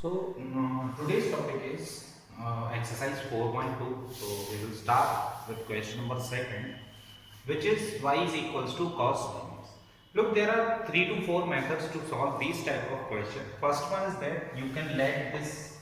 Today's topic is exercise 4.2. So we will start with question number second, which is y is equals to cos minus. Look, there are 3 to 4 methods to solve these type of question. First one is that you can let this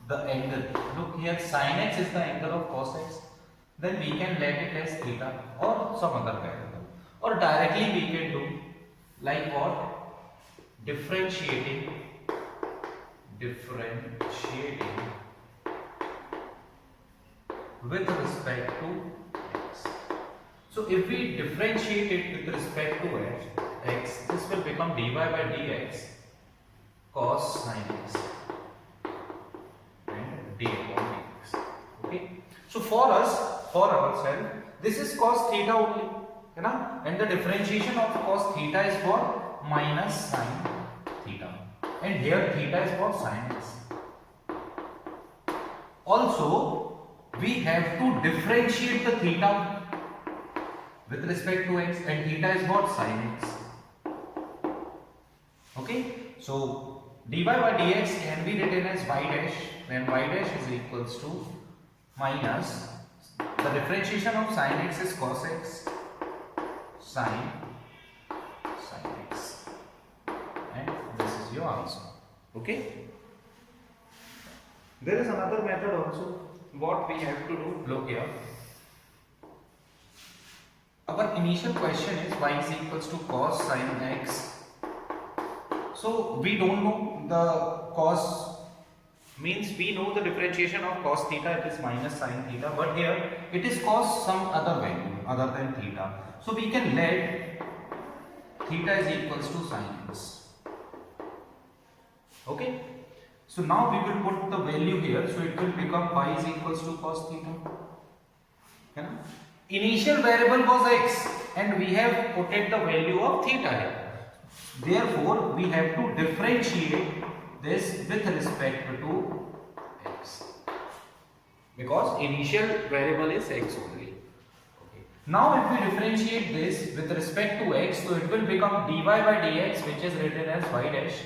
the angle. Look here, sin x is the angle of cos x. Then we can let it as theta or some other variable. Or directly we can do like what? Differentiating with respect to x. So if we differentiate it with respect to x, this will become dy by dx cos sin x and d upon dx. Okay. So for ourselves, this is cos theta only, and the differentiation of cos theta is for minus sin theta. And here theta is for sin x. Also, we have to differentiate the theta with respect to x, and theta is what? Sin x. Okay, so dy by dx can be written as y dash, when y dash is equals to minus the differentiation of sin x is cos x sin x, and this is your answer. Okay, there is another method also. What we have to do, look here, our initial question is y is equals to cos sin x. So we don't know the cos, means we know the differentiation of cos theta, it is minus sin theta, but here it is cos some other value other than theta. So we can let theta is equals to sin x. Okay, so now we will put the value here, so it will become y is equals to cos theta. Initial variable was x and we have put the value of theta here. Therefore, we have to differentiate this with respect to x, because initial variable is x only. Okay. Now if we differentiate this with respect to x, so it will become dy by dx, which is written as y dash.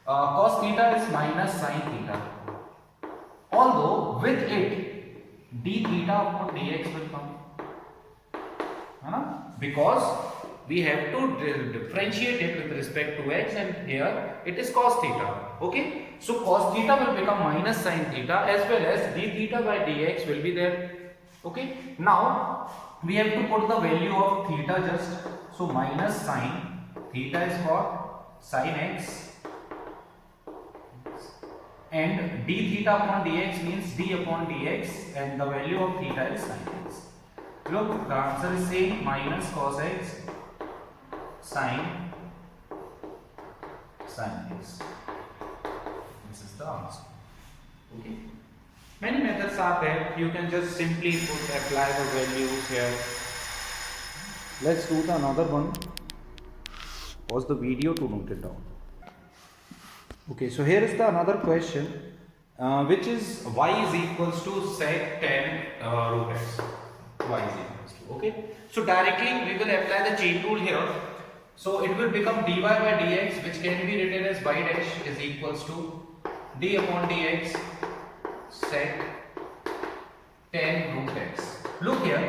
Cos theta is minus sin theta. Although with it d theta upon dx will come, because we have to differentiate it with respect to x, and here it is cos theta. Okay, so cos theta will become minus sin theta, as well as d theta by dx will be there. Okay, now we have to put the value of theta just, so minus sin theta is what? Sin x, and d theta upon dx means d upon dx, and the value of theta is sin x. Look, the answer is same, minus cos x sin x. This is the answer. Okay. Many methods are there. You can just simply apply the values here. Let's do the another one. Pause the video to note it down. Okay, so here is the another question, which is y is equals to sec tan root x. Y is equals to, okay. So directly we will apply the chain rule here. So it will become dy by dx, which can be written as y dash is equals to d upon dx sec tan root x. Look here,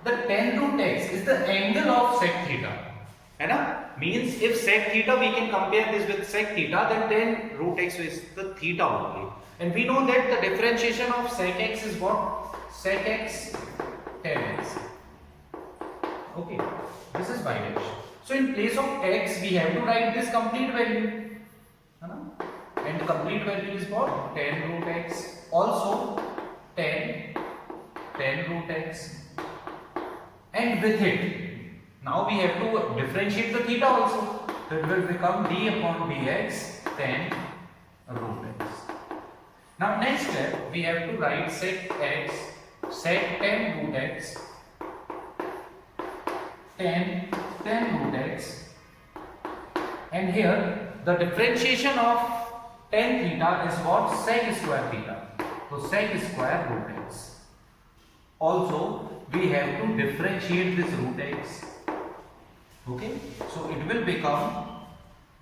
the tan root x is the angle of sec theta. Means if sec theta, we can compare this with sec theta, then tan root x is the theta only. And we know that the differentiation of sec x is what? Sec x tan x. Okay, this is y dash. So in place of x, we have to write this complete value. And the complete value is what? Tan root x. Also tan root x. And with it, now we have to differentiate the theta also. So it will become d upon dx tan root x. Now next step, we have to write sec tan root x tan root x, and here the differentiation of tan theta is what? Sec square theta. So sec square root x. Also we have to differentiate this root x. Okay, so it will become,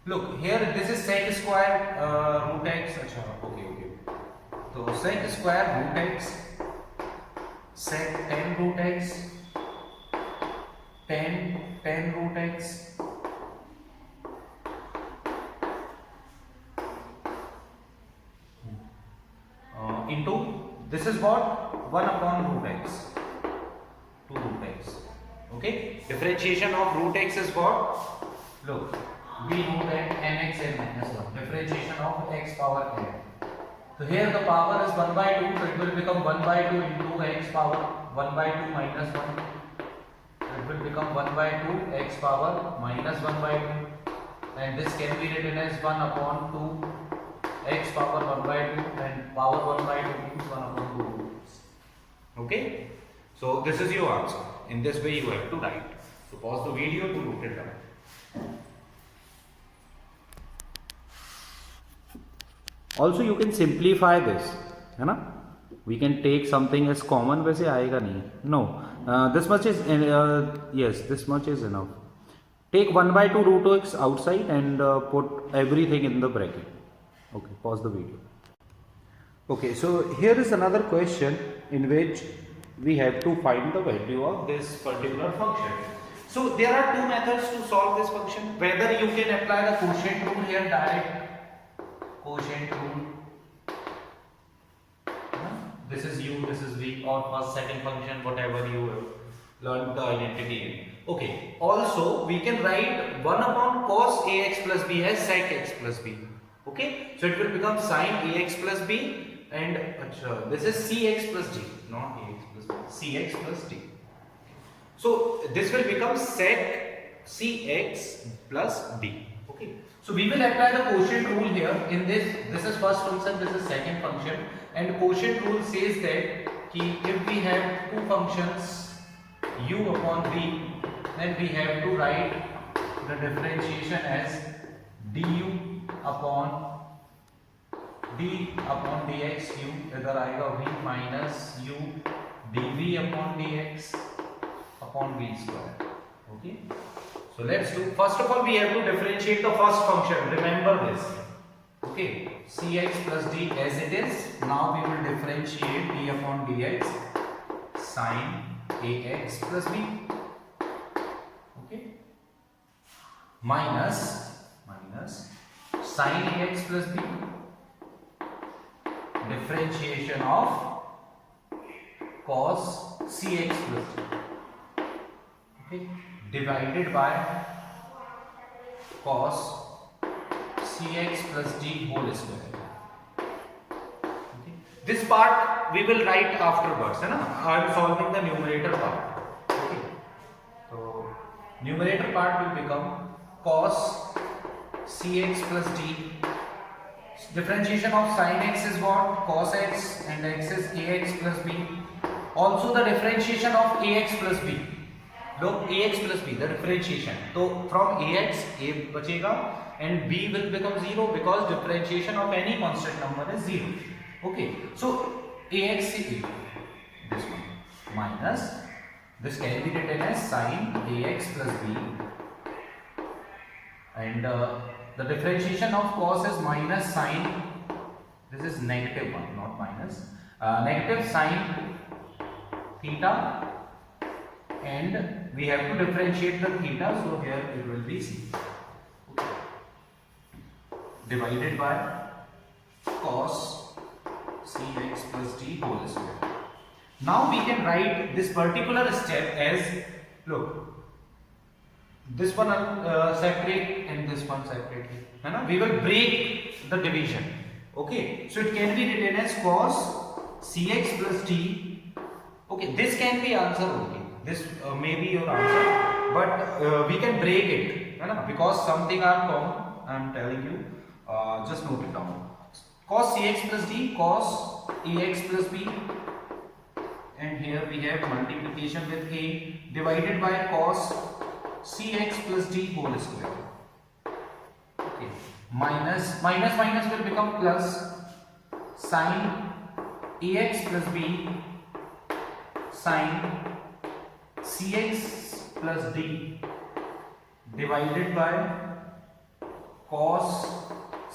look here, this is sec square root x. अच्छा, okay. तो sec square root x, sec tan root x, tan root x, into this is what 1 upon root x, 2 root x. Okay, differentiation of root x is what? Look, we know that nx n minus 1. Differentiation of x power n. So here the power is 1 by 2, so it will become 1 by 2 into x power 1 by 2 minus 1. It will become 1 by 2 x power minus 1 by 2, and this can be written as 1 upon 2 x power 1 by 2, and power 1 by 2 means 1 upon 2. Okay, so this is your answer. In this way you have to write. So pause the video to note it down. Also you can simplify this, है ना? We can take something as common, वैसे आएगा नहीं. No, this much is yes, this much is enough. Take 1 by 2 root x outside and put everything in the bracket. Okay, pause the video. Okay, so here is another question in which we have to find the value of this particular function. So there are two methods to solve this function. Whether you can apply the quotient rule here, direct quotient rule. This is u, this is v, or first second function, whatever you have learned the identity in. Okay, also we can write 1 upon cos ax plus b as sec x plus b. Okay, so it will become sin ax plus b, and this is cx plus d, not ax plus b, cx plus d. So this will become sec cx plus d. Okay, so we will apply the quotient rule here. In this is first function, this is second function, and quotient rule says that if we have two functions u upon v, then we have to write the differentiation as du upon dx u, इधर आएगा v minus u dv upon dx upon v square. Okay, so let's do, first of all we have to differentiate the first function, remember this. Okay, cx plus d as it is. Now we will differentiate d upon dx sin ax plus b. Okay, minus sin ax plus b, differentiation of cos cx plus d. Okay, divided by cos cx plus d whole square. Okay, this part we will write afterwards, है ना? I am solving the numerator part. Okay, so numerator part will become cos cx plus d. Differentiation of sin x is what? Cos x, and x is ax plus b. Also the differentiation of ax plus b. Look, ax plus b, the differentiation. So from ax, a बचेगा and b will become 0 because differentiation of any constant number is 0. Okay, so ax is this one minus this can be written as sin ax plus b, and the differentiation of cos is minus sin, this is negative one, not minus, negative sin theta, and we have to differentiate the theta, so here it will be c. Okay, divided by cos cx plus d whole square. Now we can write this particular step as, look, this one separate and this one separately, है ना? We will break the division. Okay, so it can be written as cos cx plus d. Okay, this can be answer only. This may be your answer, but we can break it, है ना? Because something are common. I am telling you. Just note it down. Cos cx plus d, cos ax plus b, and here we have multiplication with a divided by cos cx plus d whole square. Okay, minus will become plus sin ax plus b sin cx plus d divided by cos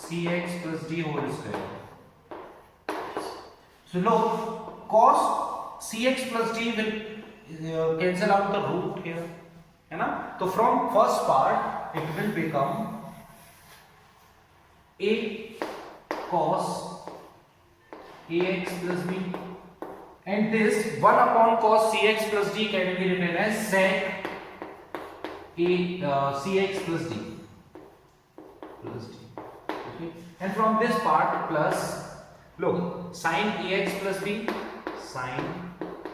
cx plus d whole square. So look, cos cx plus d will cancel out the root here, है ना? तो from first part it will become a cos ax plus b, and this 1 upon cos cx plus d can be written as sec cx plus d. Okay, and from this part plus, look, sin ax plus b, sin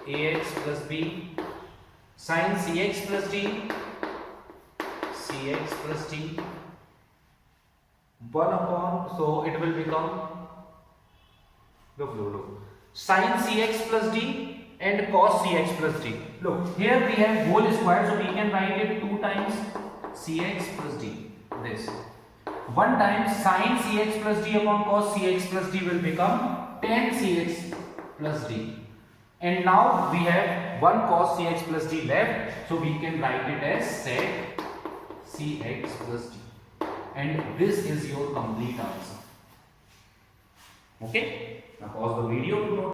ax plus b, sin cx plus d, cx plus d, 1 upon, so it will become, look, sin cx plus d and cos cx plus d. Look, here we have whole square, so we can write it 2 times cx plus d. This 1 times sin cx plus d upon cos cx plus d will become tan cx plus d. And now we have 1 cos cx plus d left, so we can write it as sec cx plus d. And this is your complete answer. Okay, now pause the video to note.